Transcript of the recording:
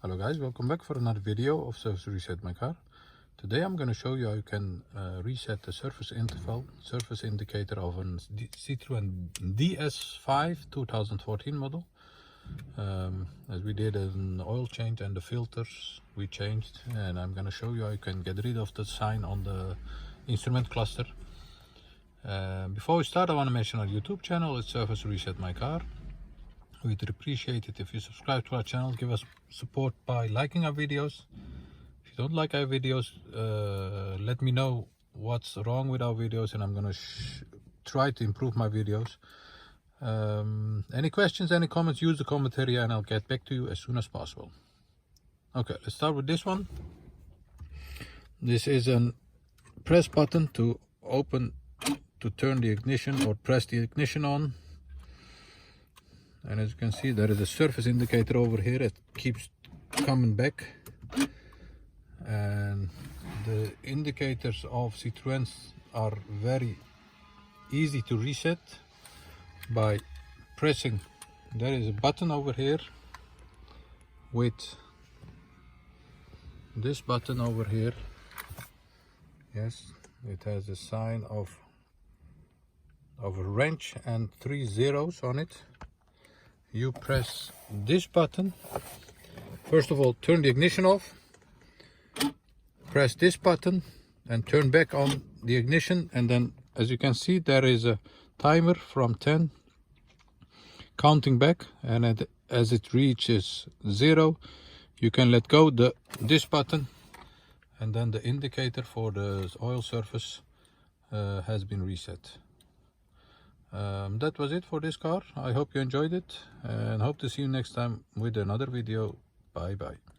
Hello guys, welcome back for another video of Service Reset My Car. Today I'm going to show you how you can reset the surface interval, surface indicator of a Citroen DS5 2014 model. As we did an oil change and the filters we changed, and I'm going to show you how you can get rid of the sign on the instrument cluster. Before we start, I want to mention our YouTube channel. It's Service Reset My Car. We'd appreciate it if you subscribe to our channel, give us support by liking our videos. If you don't like our videos, let me know what's wrong with our videos, and I'm gonna try to improve my videos. Any questions, any comments, use the comment area and I'll get back to you as soon as possible. Okay, let's start with this one. This is a press button to open, to turn the ignition or press the ignition on. And as you can see, there is a surface indicator over here. It keeps coming back, and the indicators of Citroens are very easy to reset by pressing. There is a button over here with this button over here. Yes, it has a sign of a wrench and 3 zeros on it. You press this button. First of all, turn the ignition off. Press this button and turn back on the ignition, and then as you can see, there is a timer from 10 counting back, and as it reaches 0, you can let go this button, and then the indicator for the oil surface has been reset. That was it for this car. I hope you enjoyed it and hope to see you next time with another video. Bye bye.